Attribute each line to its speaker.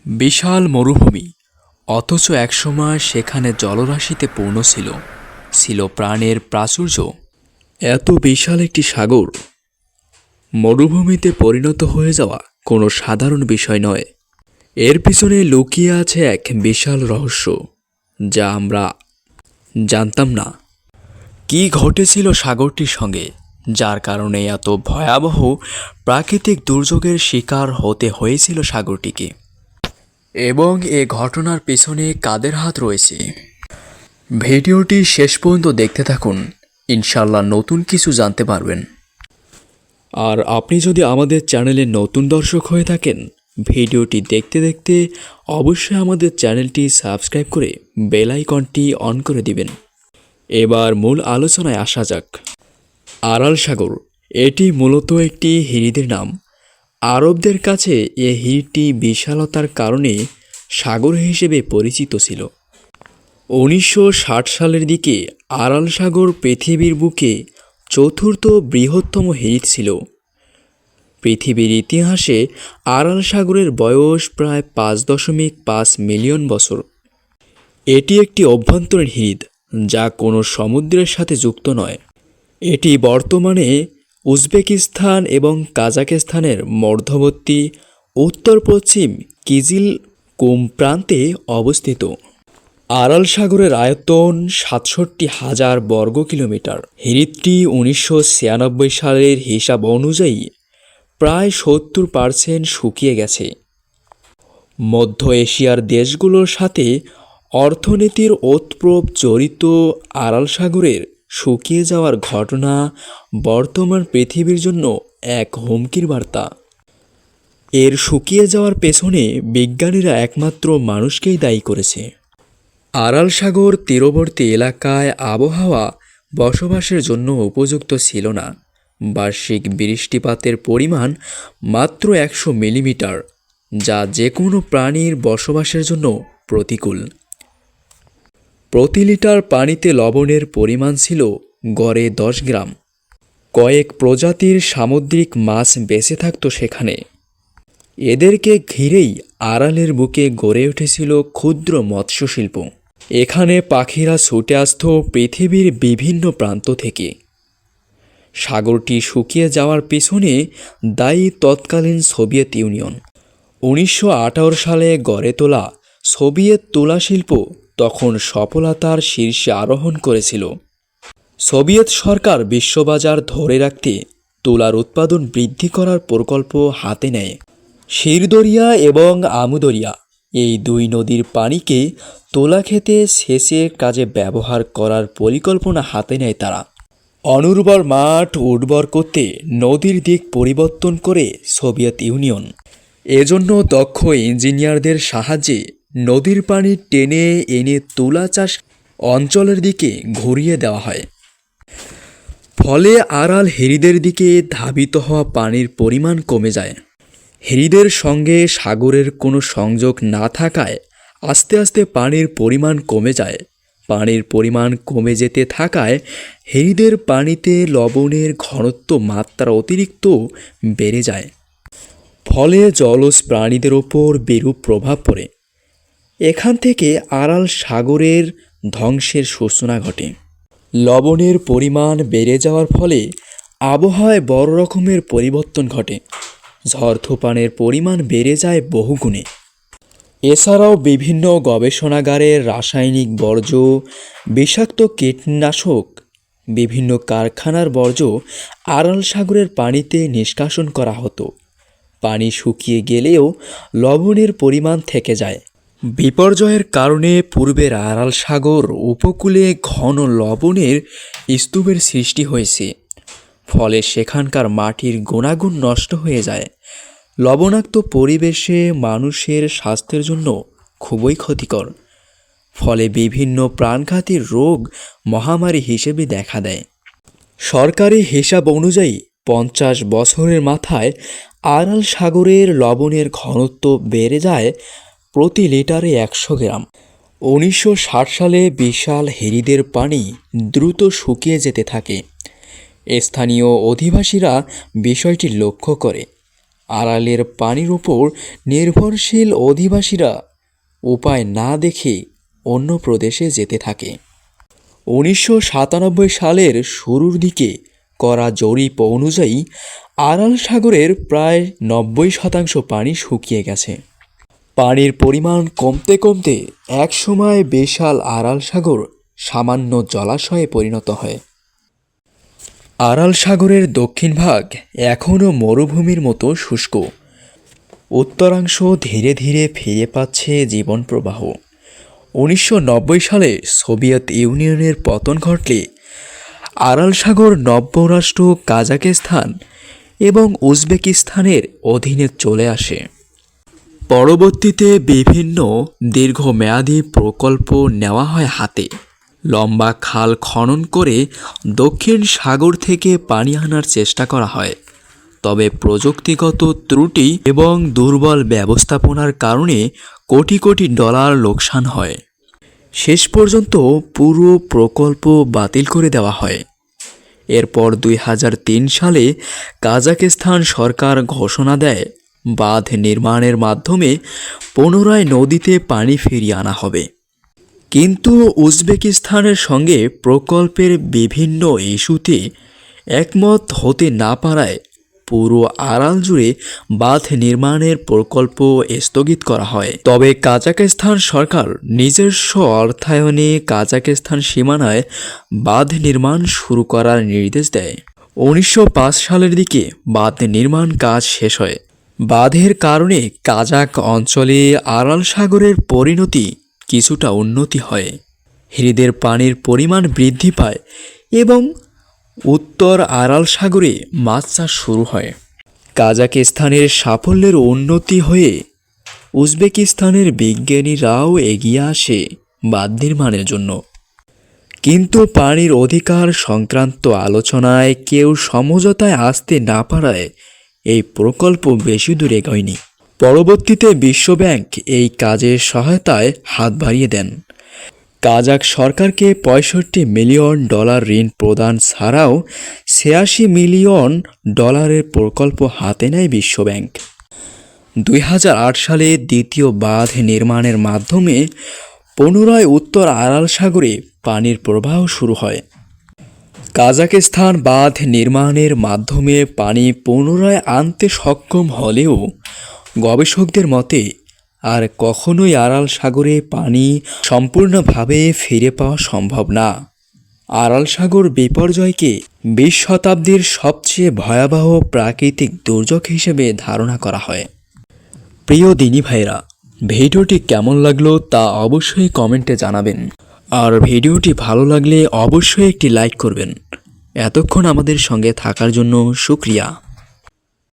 Speaker 1: বিশাল মরুভূমি, অথচ একসময় সেখানে জলরাশিতে পূর্ণ ছিল, ছিল প্রাণের প্রাচুর্য। এত বিশাল একটি সাগর মরুভূমিতে পরিণত হয়ে যাওয়া কোনো সাধারণ বিষয় নয়। এর পিছনে লুকিয়ে আছে এক বিশাল রহস্য, যা আমরা জানতাম না। কী ঘটেছিল সাগরটির সঙ্গে, যার কারণে এত ভয়াবহ প্রাকৃতিক দুর্যোগের শিকার হতে হয়েছিল সাগরটিকে, এবং এ ঘটনার পেছনে কাদের হাত রয়েছে। ভিডিওটি শেষ পর্যন্ত দেখতে থাকুন, ইনশাল্লাহ নতুন কিছু জানতে পারবেন। আর আপনি যদি আমাদের চ্যানেলে নতুন দর্শক হয়ে থাকেন, ভিডিওটি দেখতে দেখতে অবশ্যই আমাদের চ্যানেলটি সাবস্ক্রাইব করে বেল আইকনটি অন করে দিবেন। এবার মূল আলোচনায় আসা যাক। আরাল সাগর, এটি মূলত একটি হিরিদের নাম। আরবদের কাছে এ হিরটি বিশালতার কারণে সাগর হিসেবে পরিচিত ছিল। 1960 সালের দিকে আরাল সাগর পৃথিবীর বুকে চতুর্থ বৃহত্তম হিরিদ ছিল। পৃথিবীর ইতিহাসে আরাল সাগরের বয়স প্রায় 5.5 মিলিয়ন বছর। এটি একটি অভ্যন্তরীণ হিরিদ, যা কোনো সমুদ্রের সাথে যুক্ত নয়। এটি বর্তমানে উজবেকিস্তান এবং কাজাখস্তানের মধ্যবর্তী উত্তর পশ্চিম কিজিলকুম প্রান্তে অবস্থিত। আরাল সাগরের আয়তন 67,000 বর্গ কিলোমিটার। হিরিদটি 1996 সালের হিসাব অনুযায়ী প্রায় 70% শুকিয়ে গেছে। মধ্য এশিয়ার দেশগুলোর সাথে অর্থনীতির ওতপ্রোত জড়িত আরাল সাগরের শুকিয়ে যাওয়ার ঘটনা বর্তমান পৃথিবীর জন্য এক হুমকির বার্তা। এর শুকিয়ে যাওয়ার পেছনে বিজ্ঞানীরা একমাত্র মানুষকেই দায়ী করেছে। আরাল সাগর তীরবর্তী এলাকায় আবহাওয়া বসবাসের জন্য উপযুক্ত ছিল না। বার্ষিক বৃষ্টিপাতের পরিমাণ মাত্র 100 মিলিমিটার, যা যে কোনো প্রাণীর বসবাসের জন্য প্রতিকূল। প্রতি লিটার পানিতে লবণের পরিমাণ ছিল গড়ে 10 গ্রাম। কয়েক প্রজাতির সামুদ্রিক মাছ বেঁচে থাকত সেখানে। এদেরকে ঘিরেই আরালের বুকে গড়ে উঠেছিল ক্ষুদ্র মৎস্য শিল্প। এখানে পাখিরা ছুটে আসত পৃথিবীর বিভিন্ন প্রান্ত থেকে। সাগরটি শুকিয়ে যাওয়ার পিছনে দায়ী তৎকালীন সোভিয়েত ইউনিয়ন। 1958 সালে গড়ে তোলা সোভিয়েত তুলা শিল্প তখন সফলতার শীর্ষে আরোহণ করেছিল। সোভিয়েত সরকার বিশ্ববাজার ধরে রাখতে তুলার উৎপাদন বৃদ্ধি করার প্রকল্প হাতে নেয়। শিরদরিয়া এবং আমুদরিয়া, এই দুই নদীর পানিকে তুলা খেতে সেচের কাজে ব্যবহার করার পরিকল্পনা হাতে নেয় তারা। অনুর্বর মাঠ উর্বর করতে নদীর দিক পরিবর্তন করে সোভিয়েত ইউনিয়ন। এজন্য দক্ষ ইঞ্জিনিয়ারদের সাহায্যে নদীর পানি টেনে এনে তুলা চাষ অঞ্চলের দিকে ঘুরিয়ে দেওয়া হয়। ফলে আরাল হিরিদের দিকে ধাবিত হওয়া পানির পরিমাণ কমে যায়। হিরিদের সঙ্গে সাগরের কোনো সংযোগ না থাকায় আস্তে আস্তে পানির পরিমাণ কমে যায়। পানির পরিমাণ কমে যেতে থাকায় হিরিদের পানিতে লবণের ঘনত্ব মাত্রা অতিরিক্ত বেড়ে যায়। ফলে জলজ প্রাণীদের ওপর বিরূপ প্রভাব পড়ে। এখান থেকে আরাল সাগরের ধ্বংসের সূচনা ঘটে। লবণের পরিমাণ বেড়ে যাওয়ার ফলে আবহাওয়ায় বড় রকমের পরিবর্তন ঘটে। ঝড় তুফানের পরিমাণ বেড়ে যায় বহুগুণে। এছাড়াও বিভিন্ন গবেষণাগারের রাসায়নিক বর্জ্য, বিষাক্ত কীটনাশক, বিভিন্ন কারখানার বর্জ্য আরাল সাগরের পানিতে নিষ্কাশন করা হতো। পানি শুকিয়ে গেলেও লবণের পরিমাণ থেকে যায়। বিপর্যয়ের কারণে পূর্বের আরাল সাগর উপকূলে ঘন লবণের স্তূপের সৃষ্টি হয়েছে। ফলে সেখানকার মাটির গুণাগুণ নষ্ট হয়ে যায়। লবণাক্ত পরিবেশে মানুষের স্বাস্থ্যের জন্য খুবই ক্ষতিকর। ফলে বিভিন্ন প্রাণঘাতী রোগ মহামারী হিসেবে দেখা দেয়। সরকারি হিসাব অনুযায়ী 50 বছরের মাথায় আরাল সাগরের লবণের ঘনত্ব বেড়ে যায় প্রতি লিটারে 100 গ্রাম। 1960 সালে বিশাল হিরিদের পানি দ্রুত শুকিয়ে যেতে থাকে। স্থানীয় অধিবাসীরা বিষয়টি লক্ষ্য করে আড়ালের পানির উপর নির্ভরশীল অধিবাসীরা উপায় না দেখে অন্য প্রদেশে যেতে থাকে। 1997 সালের শুরুর দিকে করা জরিপ অনুযায়ী আরাল সাগরের প্রায় 90% পানি শুকিয়ে গেছে। পানির পরিমাণ কমতে কমতে একসময় বিশাল আরাল সাগর সামান্য জলাশয়ে পরিণত হয়। আরাল সাগরের দক্ষিণ ভাগ এখনও মরুভূমির মতো শুষ্ক। উত্তরাংশ ধীরে ধীরে ফিরে পাচ্ছে জীবন প্রবাহ। 1990 সালে সোভিয়েত ইউনিয়নের পতন ঘটলে আরাল সাগর নব্য রাষ্ট্র কাজাখস্তান এবং উজবেকিস্তানের অধীনে চলে আসে। পরবর্তীতে বিভিন্ন দীর্ঘমেয়াদী প্রকল্প নেওয়া হয় হাতে। লম্বা খাল খনন করে দক্ষিণ সাগর থেকে পানি আনার চেষ্টা করা হয়, তবে প্রযুক্তিগত ত্রুটি এবং দুর্বল ব্যবস্থাপনার কারণে কোটি কোটি ডলার লোকসান হয়। শেষ পর্যন্ত পুরো প্রকল্প বাতিল করে দেওয়া হয়। এরপর 2003 সালে কাজাখস্তান সরকার ঘোষণা দেয় বাঁধ নির্মাণের মাধ্যমে পুনরায় নদীতে পানি ফিরিয়ে আনা হবে। কিন্তু উজবেকিস্তানের সঙ্গে প্রকল্পের বিভিন্ন ইস্যুতে একমত হতে না পারায় পুরো আরাল জুড়ে বাঁধ নির্মাণের প্রকল্প স্থগিত করা হয়। তবে কাজাখস্তান সরকার নিজস্ব অর্থায়নে কাজাখস্তান সীমানায় বাঁধ নির্মাণ শুরু করার নির্দেশ দেয়। 1905 সালের দিকে বাঁধ নির্মাণ কাজ শেষ হয়। বাঁধের কারণে কাজাক অঞ্চলে আরাল সাগরের পরিণতি কিছুটা উন্নতি হয়। হ্রদের পানির পরিমাণ বৃদ্ধি পায় এবং উত্তর আরাল সাগরে মাছ চাষ শুরু হয়। কাজাখস্তানের সাফল্যের উন্নতি হয়ে উজবেকিস্তানের বিজ্ঞানীরাও এগিয়ে আসে বাঁধ নির্মাণের জন্য। কিন্তু পানির অধিকার সংক্রান্ত আলোচনায় কেউ সমঝোতায় আসতে না পারায় এই প্রকল্প বেশি দূর এগোয়নি। পরবর্তীতে বিশ্বব্যাংক এই কাজের সহায়তায় হাত বাড়িয়ে দেন। কাজাক সরকারকে $65 মিলিয়ন ঋণ প্রদান ছাড়াও $86 মিলিয়ন প্রকল্প হাতে নেয় বিশ্বব্যাংক। 2008 সালে দ্বিতীয় বাঁধ নির্মাণের মাধ্যমে পুনরায় উত্তর আরাল সাগরে পানির প্রবাহ শুরু হয়। কাজাখস্তান বাঁধ নির্মাণের মাধ্যমে পানি পুনরায় আনতে সক্ষম হলেও গবেষকদের মতে আর কখনোই আরাল সাগরে পানি সম্পূর্ণভাবে ফিরে পাওয়া সম্ভব না। আরাল সাগর বিপর্যয়কে 20 শতাব্দীর সবচেয়ে ভয়াবহ প্রাকৃতিক দুর্যোগ হিসেবে ধারণা করা হয়। প্রিয় দিনী ভাইরা, ভিডিওটি কেমন লাগলো তা অবশ্যই কমেন্টে জানাবেন। আর ভিডিওটি ভালো লাগলে অবশ্যই একটি লাইক করবেন। এতক্ষণ আমাদের সঙ্গে থাকার জন্য শুকরিয়া।